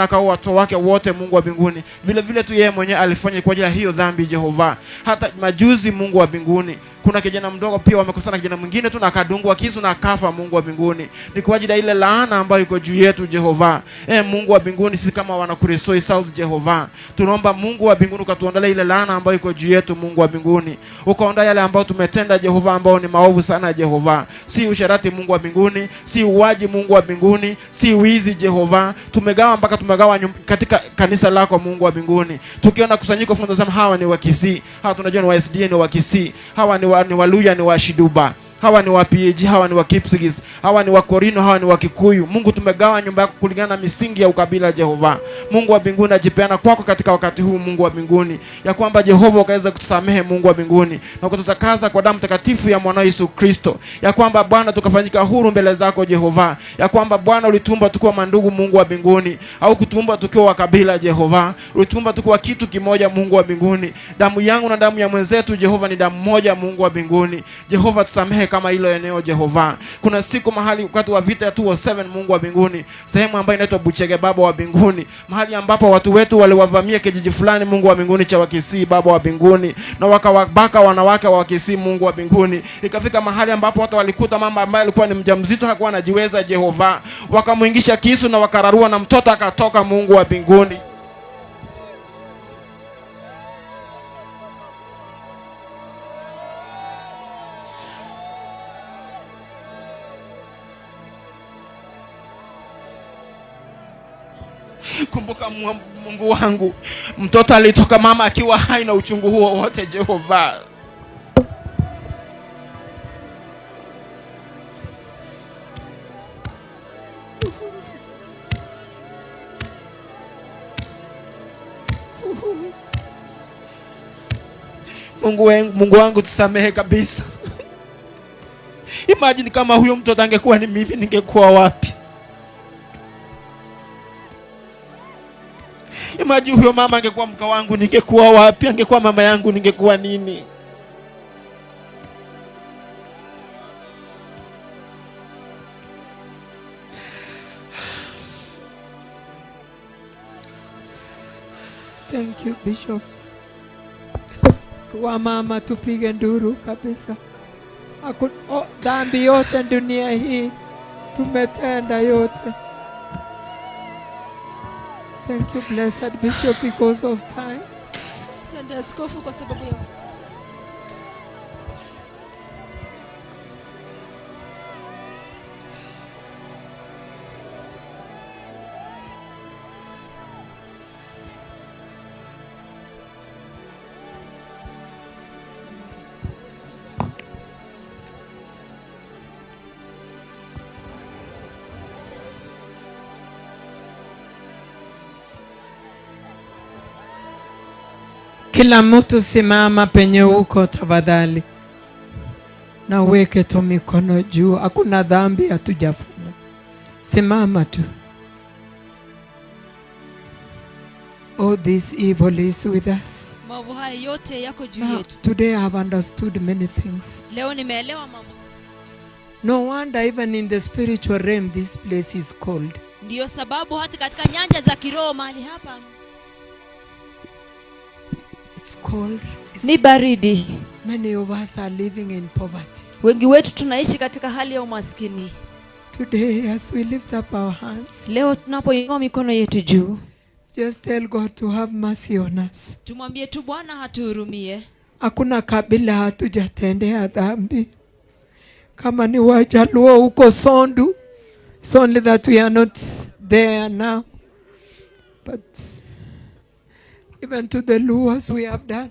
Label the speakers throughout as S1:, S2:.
S1: na kwa watu wake wote Mungu wa mbinguni. Vile vile tu yeye mwenyewe alifanya kwa ajili ya hiyo dhambi Jehova. Hata majuzi Mungu wa mbinguni kuna kijana mdogo pia wamekosana kijana mwingine tu na akadungwa kisu na akafa Mungu wa mbinguni. Ni kwa ajili ya ile laana ambayo iko juu yetu Jehova. Mungu wa mbinguni, sisi kama wana Kuresoi South Jehova, tunaomba Mungu wa mbinguni ukatuondolee ile laana ambayo iko juu yetu Mungu wa mbinguni. Ukaondoa yale ambayo tumetenda Jehova ambao ni maovu sana Jehova. Si usharati Mungu wa mbinguni, si uwaji Mungu wa mbinguni, si wizi Jehova. Tumegawa mpaka tumegawa katika kanisa lako Mungu wa mbinguni. Tukiona kusanyiko funza hawa ni wa Kisii, hawa tunajua ni wa SDA ni wa Kisii, hawa ni Waluya ni wa Shiduba, hawa ni wa PAG, hawa ni wa Kipsigis, hawa ni wa Korino, hawa ni wa Kikuyu. Mungu, tumegawa nyumba yako kulingana na misingi ya ukabila Jehova. Mungu wa mbinguni, ajipeana kwako katika wakati huu Mungu wa mbinguni, ya kwamba Jehova ukaweza kutusamehe Mungu wa mbinguni na kututakaza kwa damu takatifu ya mwana Yesu Kristo, ya kwamba Bwana tukafanyika huru mbele zako Jehova, ya kwamba Bwana ulitumba tukiwa mandugu Mungu wa mbinguni, au kutumba tukiwa wa kabila Jehova, ulitumba tukiwa kitu kimoja Mungu wa mbinguni. Damu yangu na damu ya mwenzetu Jehova ni damu moja Mungu wa mbinguni. Jehova tusamehe kama hilo eneo Jehova. Kuna siku mahali wakati wa vita ya 207 Mungu wa mbinguni, sehemu ambayo inaitwa Buchege Baba wa mbinguni, mahali ambapo watu wetu waliwavamia kijiji fulani Mungu wa mbinguni cha Wakisii Baba wa mbinguni, na wakawabaka wanawake wa Wakisii Mungu wa mbinguni. Ikafika mahali ambapo watu walikuta mama ambaye alikuwa ni mjamzito, hakuwa anajiweza Jehova, wakamuingisha kisu na wakararua na mtoto akatoka Mungu wa mbinguni. Kumbuka Mungu wangu, mtoto alitoka mama akiwa hai na uchungu huo wote Jehova. Mungu wangu tusamehe kabisa. Imagine kama huyo mtoto angekuwa ni mimi, ningekuwa wapi? Imagine huyo mama angekuwa mke wangu, ningekuwa wapi? Angekuwa mama yangu, ningekuwa nini?
S2: Thank you Bishop. Kwa mama tupige nduru kabisa. Dhambi yote dunia hii tumetenda yote. Thank you blessed Bishop because of time.
S3: Asante askofu kwa sababu ya
S2: kila mtu simama penye uko tafadhali, na uweke tu mikono juu. Hakuna dhambi hatujafanya. Simama tu. Oh, this evil is with us.
S3: Maovu haya yote yako juu yetu.
S2: Today I have understood many things.
S3: Leo nimeelewa mambo.
S2: No wonder even in the spiritual realm this place is cold.
S3: Ndio sababu hata katika nyanja za kiroho mahali hapa
S2: it's cold.
S3: Ni baridi.
S2: Many of us are living in poverty.
S3: Wengi wetu tunaishi katika hali ya umaskini.
S2: Today as we lift up our hands,
S3: leo tunapoinua mikono yetu juu,
S2: just tell God to have mercy on us.
S3: Tumwambie tu Bwana hatuhurumie.
S2: Hakuna kabila hatujatendea dhambi. Kama ni Wajaluo huko Sondu, it's only that we are not there now. But even to the Luos we have done.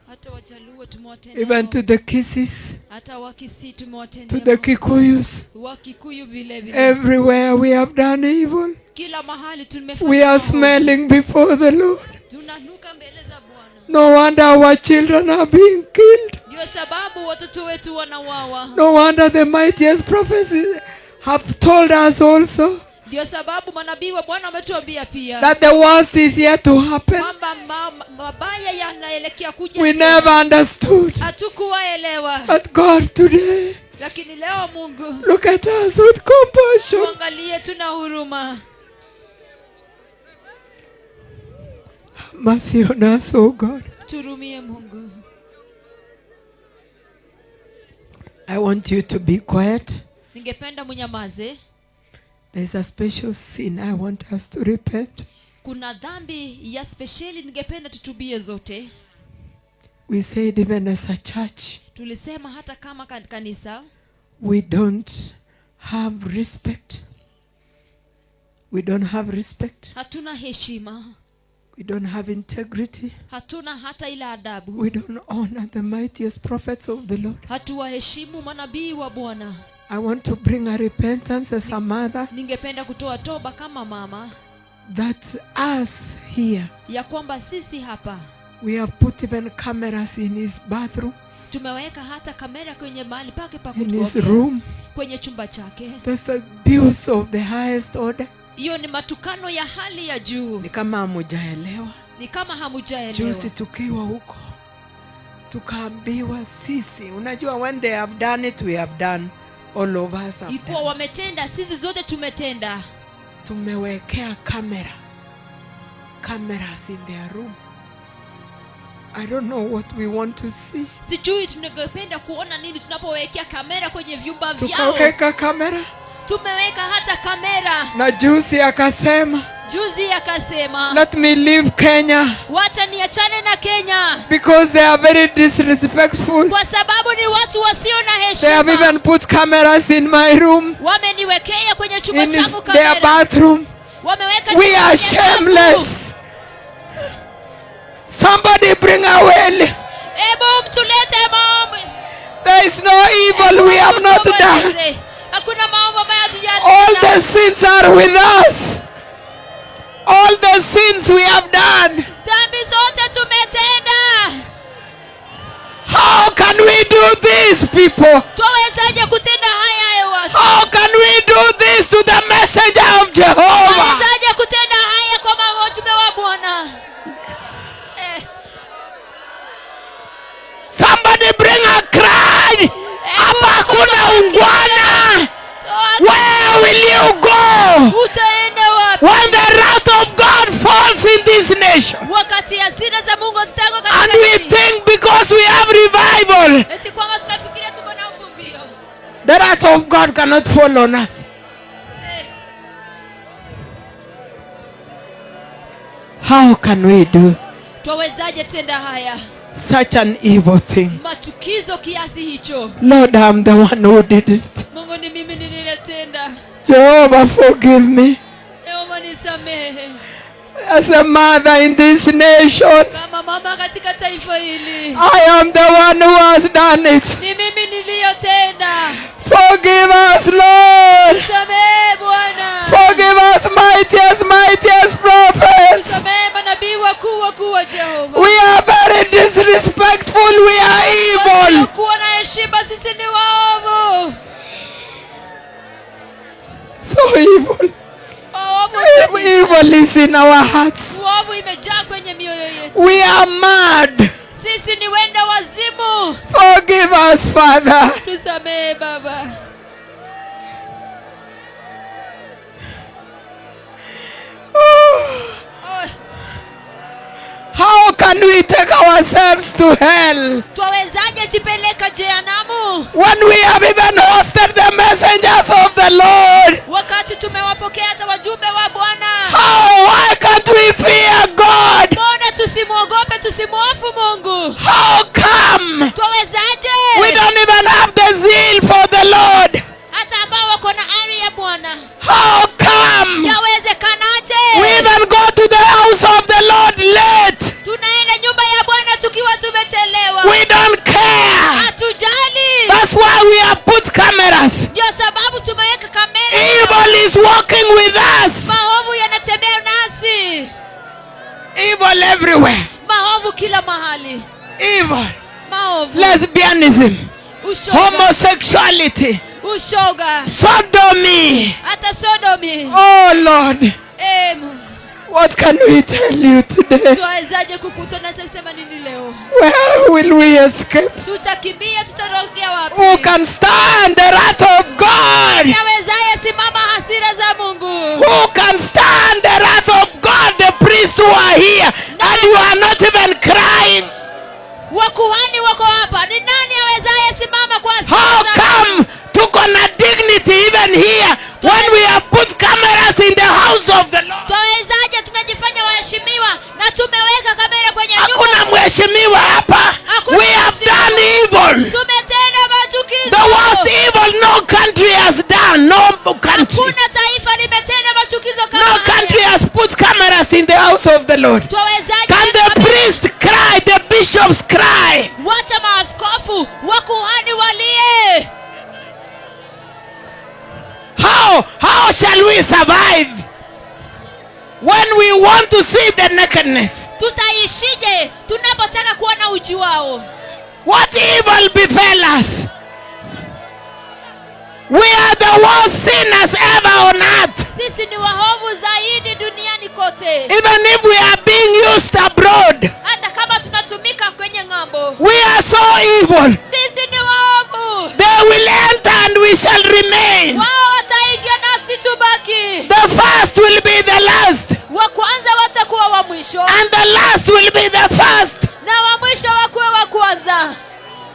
S3: Hata Wajaluo tumewatendea.
S2: Even to the Kisis.
S3: Hata Wakisii tumewatendea.
S2: To the Kikuyus.
S3: Wakikuyu vile vile.
S2: Everywhere we have done evil.
S3: Kila mahali tumefanya.
S2: We are smelling before the Lord.
S3: Tunanuka mbele za Bwana.
S2: No wonder our children are being killed.
S3: Ndio sababu watoto wetu wanauawa.
S2: No wonder the mightiest prophets have told us also.
S3: Ndio sababu manabii wa Bwana wametuambia pia
S2: that the worst is yet to happen.
S3: Kwamba mabaya yanaelekea kuja.
S2: We never understood.
S3: Hatukuwaelewa.
S2: But God today,
S3: lakini leo Mungu,
S2: look at us with compassion.
S3: Tuangalie, tuna huruma.
S2: mercy on us, oh God.
S3: Turumie Mungu.
S2: I want you to be quiet.
S3: Ningependa munyamaze.
S2: There's a special sin I want us to repent.
S3: Kuna dhambi ya speciali ningependa tutubie zote.
S2: We said even as a church,
S3: Tulisema hata kama kanisa,
S2: we don't have respect. We don't have respect.
S3: hatuna heshima,
S2: We don't have integrity.
S3: hatuna hata ila adabu.
S2: We don't honor the mightiest prophets of the Lord.
S3: Hatuwaheshimu manabii wa Bwana.
S2: I want to bring a repentance as a mother
S3: Ningependa kutoa toba kama mama,
S2: that us here,
S3: ya kwamba sisi hapa
S2: we have put even cameras in his bathroom,
S3: tumeweka hata kamera kwenye mahali pake pa
S2: in his
S3: kutuokea,
S2: room.
S3: kwenye chumba chake.
S2: That's abuse of the highest order.
S3: Hiyo ni matukano ya hali ya juu.
S2: Ni kama hamujaelewa.
S3: Ni kama hamujaelewa.
S2: Juzi tukiwa huko tukaambiwa sisi, unajua when they have done it, we have done, all of us have
S3: Ikuwa
S2: done.
S3: wametenda, sisi zote tumetenda.
S2: Tumewekea cameras in their room. I don't know what we want to see.
S3: Sijui tunangependa kuona nini tunapowekea kamera kwenye vyumba vyao.
S2: Tukaweka kamera.
S3: Tumeweka hata kamera.
S2: Na juzi akasema,
S3: Juzi akasema,
S2: let me leave Kenya
S3: wacha niachane na Kenya,
S2: because they are very disrespectful.
S3: kwa sababu ni watu wasio na
S2: They have
S3: heshima.
S2: even put cameras in my room,
S3: Wameniwekea kwenye chumba
S2: in
S3: changu
S2: their
S3: kamera.
S2: bathroom.
S3: Wameweka
S2: We
S3: chumba
S2: are
S3: cha bafu.
S2: shameless. Somebody bring a well.
S3: Ebu mtulete mambo.
S2: There is no evil we have not done.
S3: Hakuna mambo ambayo
S2: All the
S3: hatujatenda.
S2: sins are with us. All the sins we have done.
S3: Dhambi zote tumetenda.
S2: How can we do this, people?
S3: Twawezaje kutenda haya watu?
S2: How can we do this to the messenger of Jehovah?
S3: Twawezaje kutenda haya kwa mawajumbe wa Bwana?
S2: Somebody bring a cry. Hapa hakuna ungwana. Where will you go
S3: Utaenda wapi?
S2: when the wrath of God falls in this nation?
S3: Wakati hasira za Mungu zitangwa
S2: And
S3: katika
S2: we
S3: nchi.
S2: think because we have revival,
S3: Eti kwamba tunafikiria tuko na uvuvio.
S2: the wrath of God cannot fall on us. How can we do
S3: Twawezaje tenda haya?
S2: such an evil thing?
S3: Machukizo kiasi hicho.
S2: Lord, I'm the one who did it.
S3: Mungu ni mimi niliyetenda.
S2: Jehovah, forgive me.
S3: Ewe nisamehe.
S2: As a mother in this nation,
S3: Kama mama katika taifa hili.
S2: I am the one who has done it.
S3: Ni mimi niliyotenda.
S2: Forgive us, Lord.
S3: Nisamehe Bwana.
S2: Forgive us, mightiest prophets.
S3: Nisamehe manabii wakuu wa Jehova.
S2: We are very disrespectful. We are evil.
S3: Kuwa na heshima, sisi ni waovu.
S2: So evil. Evil is in our hearts.
S3: Uovu imejaa kwenye mioyo yetu.
S2: We are mad.
S3: Sisi ni wenda wazimu.
S2: Forgive us, Father.
S3: Tusamehe Baba.
S2: How can we take ourselves to hell
S3: Twawezaje jipeleka jehanamu?
S2: when we have even hosted the messengers of the Lord?
S3: Wakati tumewapokea hata wajumbe wa Bwana.
S2: How? Why can't we fear God?
S3: Mbona tusimwogope, tusimhofu Mungu?
S2: How come
S3: Twawezaje?
S2: we don't even have the zeal for the Lord?
S3: Hata ambao wako na ari ya Bwana.
S2: How come
S3: Yawezekanaje?
S2: we even go to the house of the Lord late?
S3: Tunaenda nyumba ya Bwana tukiwa tumechelewa.
S2: We don't care.
S3: Hatujali.
S2: That's why we have put cameras.
S3: Ndio sababu tumeweka kamera.
S2: Evil is walking with us.
S3: Maovu yanatembea nasi.
S2: Evil everywhere.
S3: Maovu kila mahali.
S2: Evil.
S3: Maovu.
S2: Lesbianism.
S3: Ushoga.
S2: Homosexuality.
S3: Ushoga.
S2: Sodomy.
S3: Hata sodomi.
S2: Oh Lord.
S3: Mungu.
S2: What can we tell you today?
S3: Tuwawezaje kukutana kusema nini leo?
S2: Where will we escape?
S3: Tutakimbia, tutarogea wapi?
S2: Who can stand the wrath of God?
S3: Nawezaye simama hasira za Mungu?
S2: Who can stand the wrath of God? The priests who are here. And when we have put cameras in the house of the Lord?
S3: Twawezaje tunajifanya waheshimiwa na tumeweka kamera kwenye
S2: Hakuna
S3: nyumba?
S2: mheshimiwa hapa.
S3: Hakuna
S2: We have
S3: mheshimiwa.
S2: done evil.
S3: Tumetenda machukizo.
S2: The worst evil no country has done. No country.
S3: Hakuna taifa limetenda machukizo kama
S2: No
S3: haya.
S2: country has put cameras in the house of the Lord.
S3: Twawezaje
S2: Can the
S3: kamera-
S2: priest cry? The bishops cry.
S3: Wacha maaskofu, wakuhani walie.
S2: How shall we survive when we want to see the nakedness?
S3: Tutaishije tunapotaka kuona uchi wao?
S2: What evil befell us? We are the worst sinners ever on earth.
S3: Sisi ni waovu zaidi duniani kote.
S2: Even if we are being used abroad,
S3: Hata kama tunatumika kwenye ng'ambo,
S2: we are so evil.
S3: sisi ni waovu.
S2: They will enter and we shall remain.
S3: Wao wataingia nasi tubaki.
S2: The first will be the last,
S3: Wa kwanza watakuwa wa mwisho
S2: and the last will be the first.
S3: na wa mwisho wa